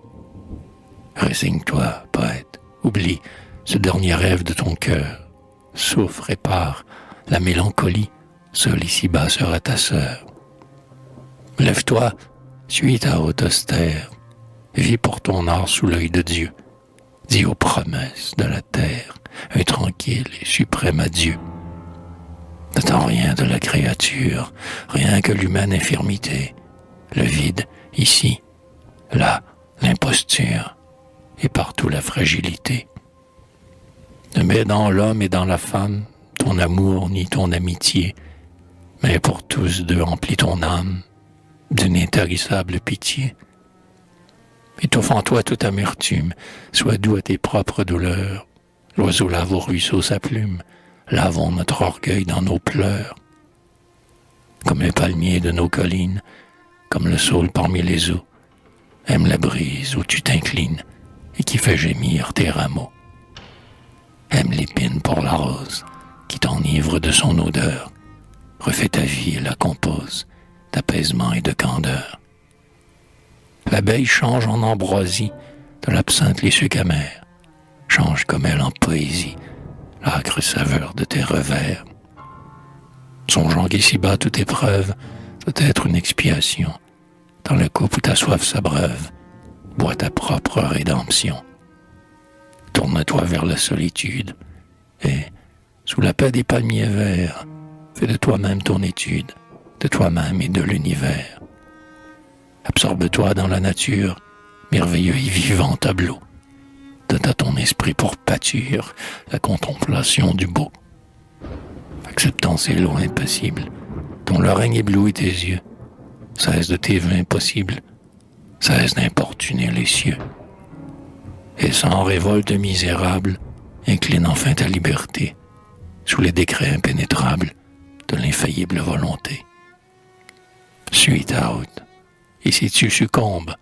S1: Résigne-toi, poète, oublie ce dernier rêve de ton cœur, souffre et pars, la mélancolie, seule ici-bas sera ta sœur. Lève-toi, suis ta route austère, vis pour ton art sous l'œil de Dieu, dis aux promesses de la terre un tranquille et suprême adieu. N'attends rien de la créature, rien que l'humaine infirmité, le vide ici, là, l'imposture, et partout la fragilité. Ne mets dans l'homme et dans la femme ton amour ni ton amitié, mais pour tous deux emplis ton âme d'une intarissable pitié. Étouffe en toi toute amertume, sois doux à tes propres douleurs. L'oiseau lave au ruisseau sa plume, lavons notre orgueil dans nos pleurs. Comme le palmier de nos collines, comme le saule parmi les eaux, aime la brise où tu t'inclines et qui fait gémir tes rameaux. Aime l'épine pour la rose, qui t'enivre de son odeur, refait ta vie et la compose d'apaisement et de candeur. L'abeille change en ambroisie de l'absinthe les sucs amers, change comme elle en poésie l'âcre saveur de tes revers. Songeant qu'ici-bas toute épreuve doit être une expiation, dans la coupe où ta soif s'abreuve, bois ta propre rédemption. Tourne-toi vers la solitude et, sous la paix des palmiers verts, fais de toi-même ton étude, de toi-même et de l'univers. Absorbe-toi dans la nature, merveilleux et vivant tableau. Donne à ton esprit pour pâture la contemplation du beau. Acceptant ces lots impassibles, dont le règne éblouit tes yeux, cesse de tes vœux impossibles, cesse d'importuner les cieux. Et sans révolte misérable, incline enfin ta liberté, sous les décrets impénétrables de l'infaillible volonté. Suis ta route, et si tu succombes,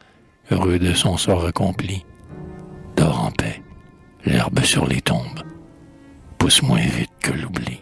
S1: heureux de son sort accompli, dors en paix, l'herbe sur les tombes, pousse moins vite que l'oubli.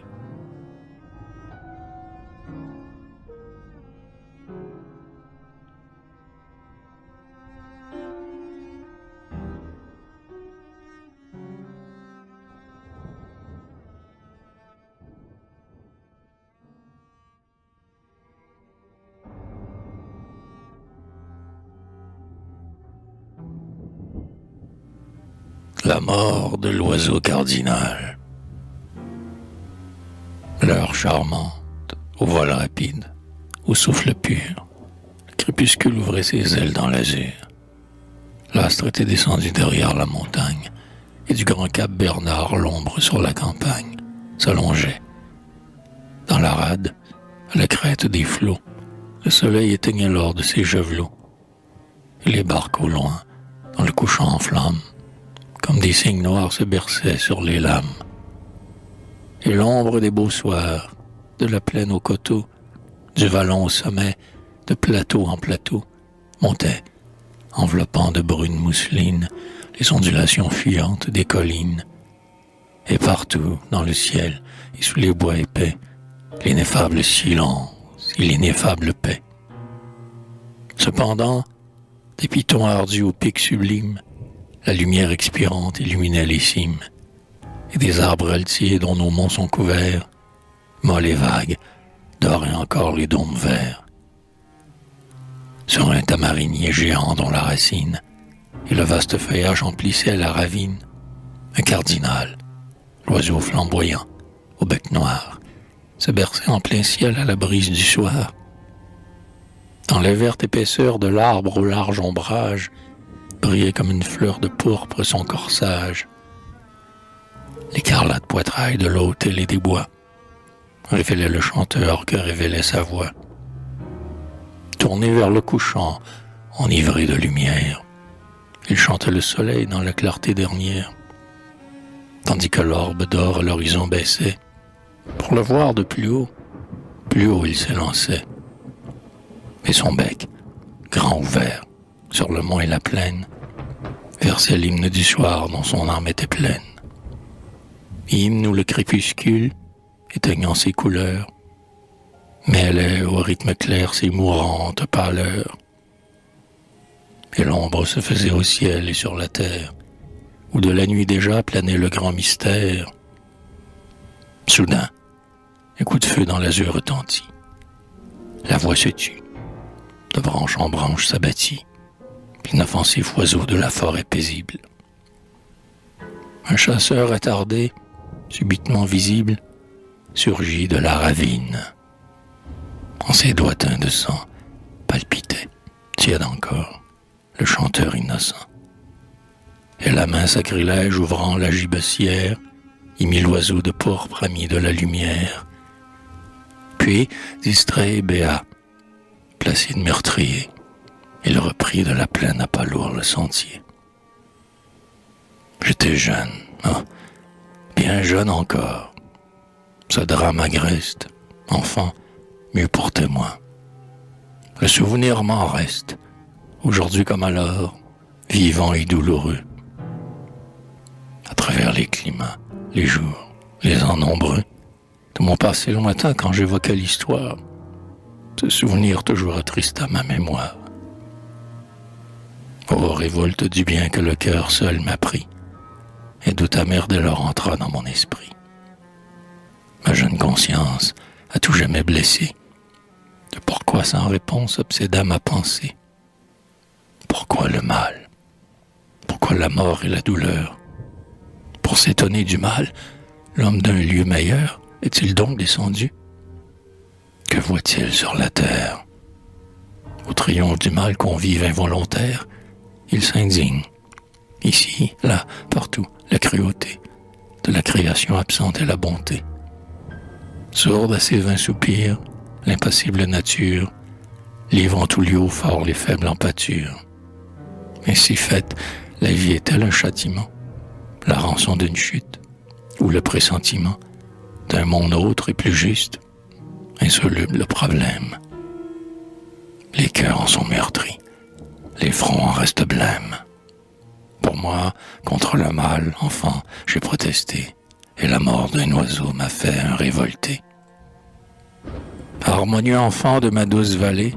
S1: La mort de l'oiseau cardinal. L'heure charmante, au vol rapide, au souffle pur, le crépuscule ouvrait ses ailes dans l'azur. L'astre était descendu derrière la montagne, et du grand cap Bernard, l'ombre sur la campagne, s'allongeait. Dans la rade, à la crête des flots, le soleil éteignait l'or de ses javelots, et les barques au loin, dans le couchant en flammes, comme des cygnes noirs se berçaient sur les lames. Et l'ombre des beaux soirs, de la plaine au coteau, du vallon au sommet, de plateau en plateau, montait, enveloppant de brunes mousselines les ondulations fuyantes des collines. Et partout, dans le ciel et sous les bois épais, l'ineffable silence et l'ineffable paix. Cependant, des pitons ardus au pic sublime, la lumière expirante illuminait les cimes, et des arbres altiers dont nos monts sont couverts, molles et vagues, doraient encore les dômes verts. Sur un tamarinier géant dont la racine et le vaste feuillage emplissait la ravine, un cardinal, l'oiseau flamboyant, au bec noir, se berçait en plein ciel à la brise du soir. Dans la verte épaisseur de l'arbre au large ombrage, brillait comme une fleur de pourpre son corsage. L'écarlate poitrail de l'autel et des bois révélait le chanteur que révélait sa voix. Tourné vers le couchant, enivré de lumière, il chantait le soleil dans la clarté dernière, tandis que l'orbe d'or à l'horizon baissait. Pour le voir de plus haut il s'élançait. Et son bec, grand ouvert, sur le mont et la plaine, versait l'hymne du soir dont son âme était pleine. Hymne où le crépuscule, éteignant ses couleurs, mêlait au rythme clair ses mourantes pâleurs. Et l'ombre se faisait au ciel et sur la terre, où de la nuit déjà planait le grand mystère. Soudain, un coup de feu dans l'azur retentit. La voix se tut, de branche en branche s'abattit, l'inoffensif oiseau de la forêt paisible. Un chasseur attardé, subitement visible, surgit de la ravine. En ses doigts teints de sang palpitait, tiède encore, le chanteur innocent. Et la main sacrilège ouvrant la gibecière, y mit l'oiseau de pourpre ami de la lumière. Puis, distrait et béat, placide meurtrier, il reprit de la plaine à pas lourd le sentier. J'étais jeune, bien jeune encore. Ce drame agreste, enfant, mieux pour témoin. Le souvenir m'en reste, aujourd'hui comme alors, vivant et douloureux. À travers les climats, les jours, les ans nombreux, de mon passé lointain quand j'évoquais l'histoire, ce souvenir toujours attrista ma mémoire. Ô révolte du bien que le cœur seul m'a pris, et doute amère dès lors entra dans mon esprit. Ma jeune conscience, à tout jamais blessée, de pourquoi sans réponse obséda ma pensée. Pourquoi le mal? Pourquoi la mort et la douleur? Pour s'étonner du mal, l'homme d'un lieu meilleur est-il donc descendu? Que voit-il sur la terre? Au triomphe du mal convive involontaire, il s'indigne. Ici, là, partout, la cruauté de la création absente est la bonté. Sourde à ses vains soupirs, l'impassible nature livre en tout lieu au fort les faibles en pâture. Ainsi faite, la vie est-elle un châtiment, la rançon d'une chute, ou le pressentiment d'un monde autre et plus juste? Insoluble le problème. Les cœurs en sont meurtris, les fronts en restent blêmes. Pour moi, contre le mal, enfant, j'ai protesté, et la mort d'un oiseau m'a fait un révolté. Harmonieux enfant de ma douce vallée,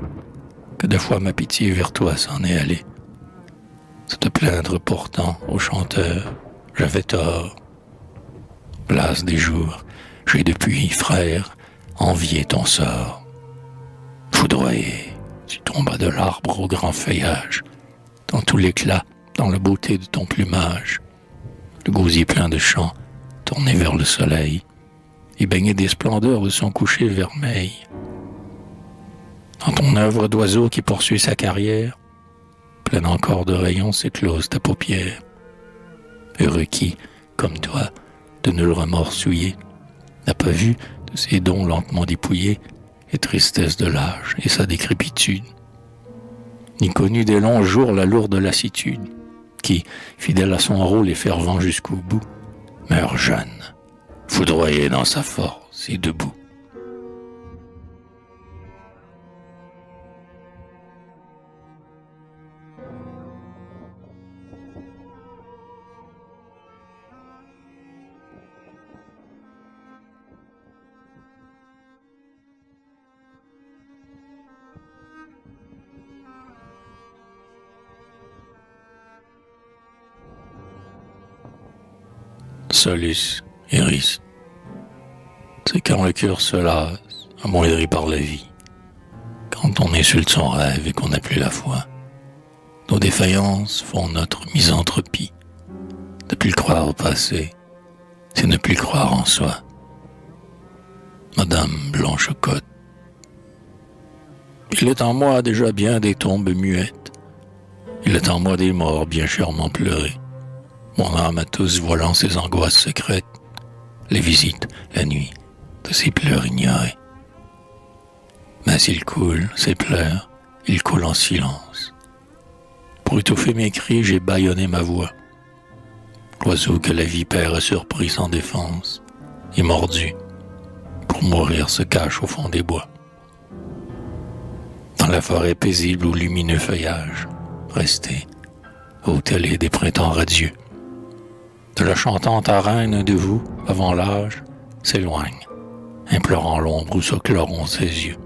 S1: que de fois ma pitié vers toi s'en est allée. De te plaindre pourtant, ô chanteur, j'avais tort. Place des jours, j'ai depuis, frère, envié ton sort. Foudroyé, tu tombas de l'arbre au grand feuillage, dans tout l'éclat, dans la beauté de ton plumage. Le gosier plein de chant, tourné vers le soleil, et baigné des splendeurs de son coucher vermeil. Dans ton œuvre d'oiseau qui poursuit sa carrière, pleine encore de rayons s'éclose ta paupière. Heureux qui, comme toi, de nul remords souillé, n'a pas vu de ses dons lentement dépouillés et tristesse de l'âge et sa décrépitude, ni connu des longs jours la lourde lassitude, qui, fidèle à son rôle et fervent jusqu'au bout, meurt jeune, foudroyé dans sa force et debout. Solus, Iris, c'est quand le cœur se lasse, amoindri par la vie, quand on insulte son rêve et qu'on n'a plus la foi. Nos défaillances font notre misanthropie. Ne plus croire au passé, c'est ne plus croire en soi. Madame Blanche-Côte. Il est en moi déjà bien des tombes muettes. Il est en moi des morts bien chèrement pleurés. Mon âme à tous voilant ses angoisses secrètes, les visites, la nuit, de ses pleurs ignorés. Mais il coule, ses pleurs, il coule en silence. Pour étouffer mes cris, j'ai bâillonné ma voix. L'oiseau que la vipère a surpris sans défense, et mordu, pour mourir se cache au fond des bois. Dans la forêt paisible au lumineux feuillage, resté, hôtelé des printemps radieux, de la chantante arène de vous, avant l'âge, s'éloigne, implorant l'ombre où s'ocloront ses yeux.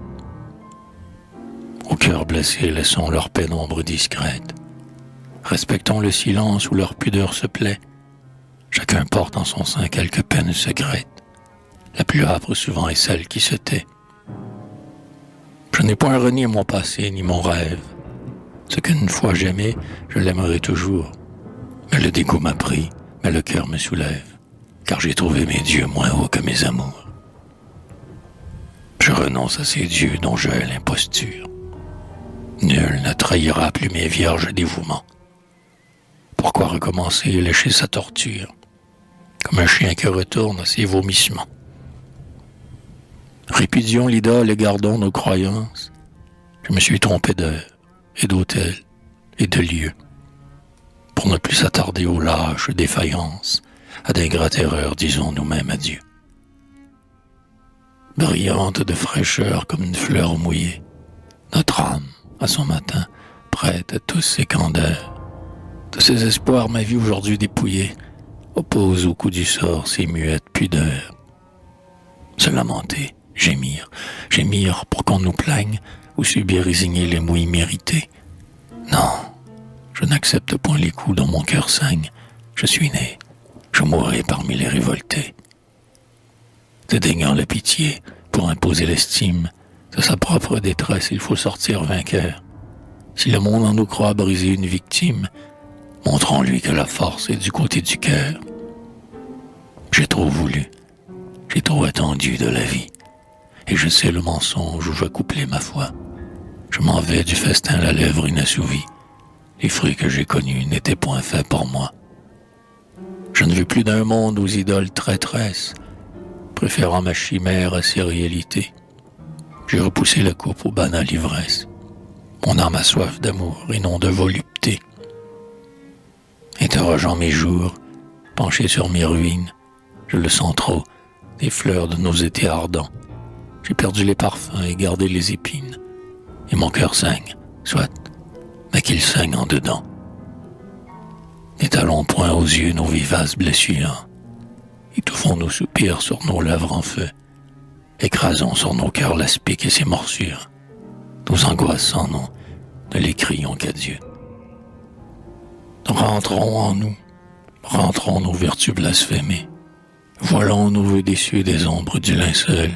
S1: Au cœur blessé, laissons leur pénombre discrète. Respectons le silence où leur pudeur se plaît. Chacun porte en son sein quelques peines secrètes. La plus âpre souvent est celle qui se tait. Je n'ai point renié mon passé ni mon rêve. Ce qu'une fois j'aimais, je l'aimerai toujours. Mais le dégoût m'a pris, mais le cœur me soulève, car j'ai trouvé mes dieux moins hauts que mes amours. Je renonce à ces dieux dont je hais l'imposture. Nul ne trahira plus mes vierges dévouements. Pourquoi recommencer et lécher sa torture, comme un chien qui retourne à ses vomissements? Répudions l'idole et gardons nos croyances. Je me suis trompé d'heure, et d'hôtel, et de lieu, pour ne plus s'attarder aux lâches défaillances, à d'ingrates erreurs, disons nous-mêmes adieu. Brillante de fraîcheur comme une fleur mouillée, notre âme, à son matin, prête à tous ses candeurs. De ses espoirs, ma vie aujourd'hui dépouillée, oppose au coup du sort ses muettes pudeurs. Se lamenter, gémir, gémir pour qu'on nous plaigne, ou subir résigner les mouilles méritées. Non, Je n'accepte point les coups dont mon cœur saigne. Je suis né, je mourrai parmi les révoltés. Dédaignant la pitié pour imposer l'estime, de sa propre détresse il faut sortir vainqueur. Si le monde en nous croit briser une victime, montrons-lui que la force est du côté du cœur. J'ai trop voulu, j'ai trop attendu de la vie, et je sais le mensonge où je couplais ma foi. Je m'en vais du festin la lèvre inassouvie. Les fruits que j'ai connus n'étaient point faits pour moi. Je ne veux plus d'un monde aux idoles traîtresses, préférant ma chimère à ses réalités. J'ai repoussé la coupe aux banales ivresses. Mon âme a soif d'amour et non de volupté. Interrogeant mes jours, penché sur mes ruines, je le sens trop, des fleurs de nos étés ardents. J'ai perdu les parfums et gardé les épines. Et mon cœur saigne, soit, mais qu'il saigne en dedans. N'étalons point aux yeux nos vivaces blessures. Étouffons nos soupirs sur nos lèvres en feu. Écrasons sur nos cœurs l'aspic et ses morsures. Nos angoisses sans nom, ne les crions qu'à Dieu. Rentrons en nous, rentrons nos vertus blasphémées. Voilons nos vœux déçus des ombres du linceul.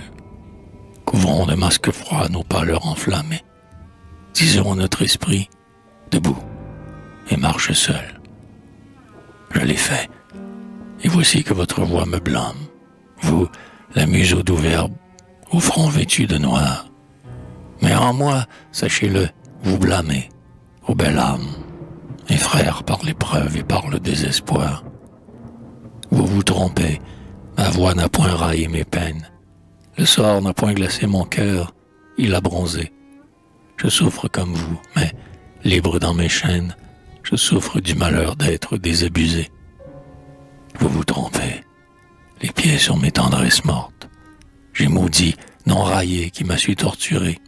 S1: Couvrons de masques froids nos pâleurs enflammées. Disons à notre esprit, debout, et marche seul. Je l'ai fait, et voici que votre voix me blâme. Vous, la muse au doux verbe, au front vêtu de noir. Mais en moi, sachez-le, vous blâmez, ô belle âme, mes frères par l'épreuve et par le désespoir. Vous vous trompez, ma voix n'a point raillé mes peines. Le sort n'a point glacé mon cœur, il a bronzé. Je souffre comme vous, mais, libre dans mes chaînes, je souffre du malheur d'être désabusé. Vous vous trompez, les pieds sur mes tendresses mortes. J'ai maudit, non raillé, qui m'a su torturer.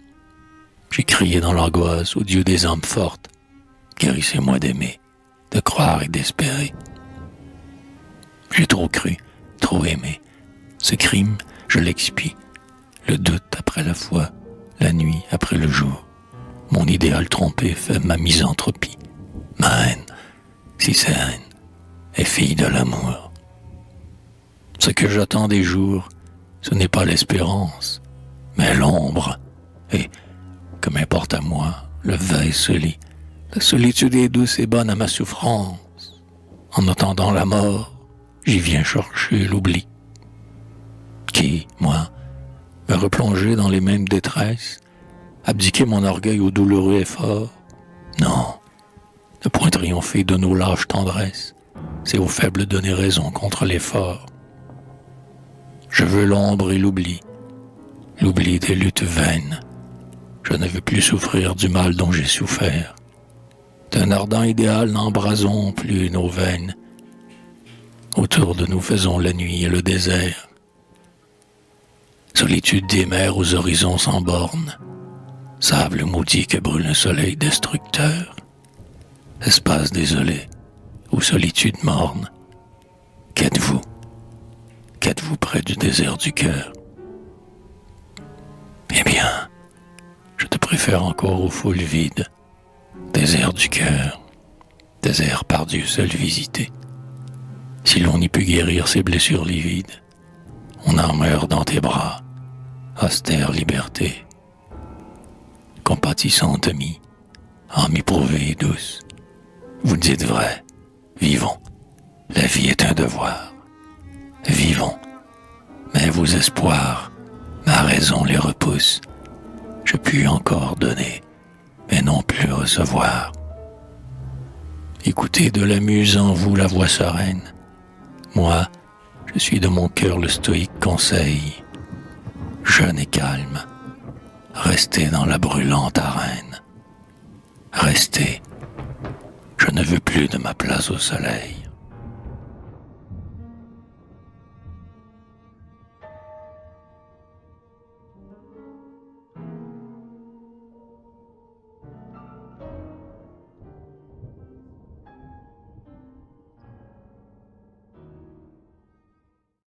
S1: J'ai crié dans l'angoisse au Dieu des âmes fortes. Guérissez-moi d'aimer, de croire et d'espérer. J'ai trop cru, trop aimé. Ce crime, je l'expie. Le doute après la foi, la nuit après le jour. Mon idéal trompé fait ma misanthropie. Ma haine, si c'est haine, est fille de l'amour. Ce que j'attends des jours, ce n'est pas l'espérance, mais l'ombre. Et, que m'importe à moi, le veille se lit. La solitude est douce et bonne à ma souffrance. En attendant la mort, j'y viens chercher l'oubli. Qui, moi, me replonger dans les mêmes détresses, abdiquer mon orgueil au douloureux effort? Non, ne point triompher de nos lâches tendresses, c'est aux faibles donner raison contre l'effort. Je veux l'ombre et l'oubli des luttes vaines. Je ne veux plus souffrir du mal dont j'ai souffert. D'un ardent idéal n'embrasons plus nos veines. Autour de nous faisons la nuit et le désert. Solitude des mers aux horizons sans bornes. Sable maudit que brûle un soleil destructeur. Espace désolé, ou solitude morne. Qu'êtes-vous? Qu'êtes-vous près du désert du cœur? Eh bien, je te préfère encore aux foules vides. Désert du cœur, désert par Dieu seul visité. Si l'on n'y peut guérir ces blessures livides, on en meurt dans tes bras, austère liberté. Compatissante amie, âme éprouvée et douce, vous dites vrai, vivons, la vie est un devoir. Vivons, mais vos espoirs, ma raison les repousse. Je puis encore donner, mais non plus recevoir. Écoutez de la muse en vous la voix sereine. Moi, je suis de mon cœur le stoïque conseil. Jeune et calme, restez dans la brûlante arène. Restez, je ne veux plus de ma place au soleil.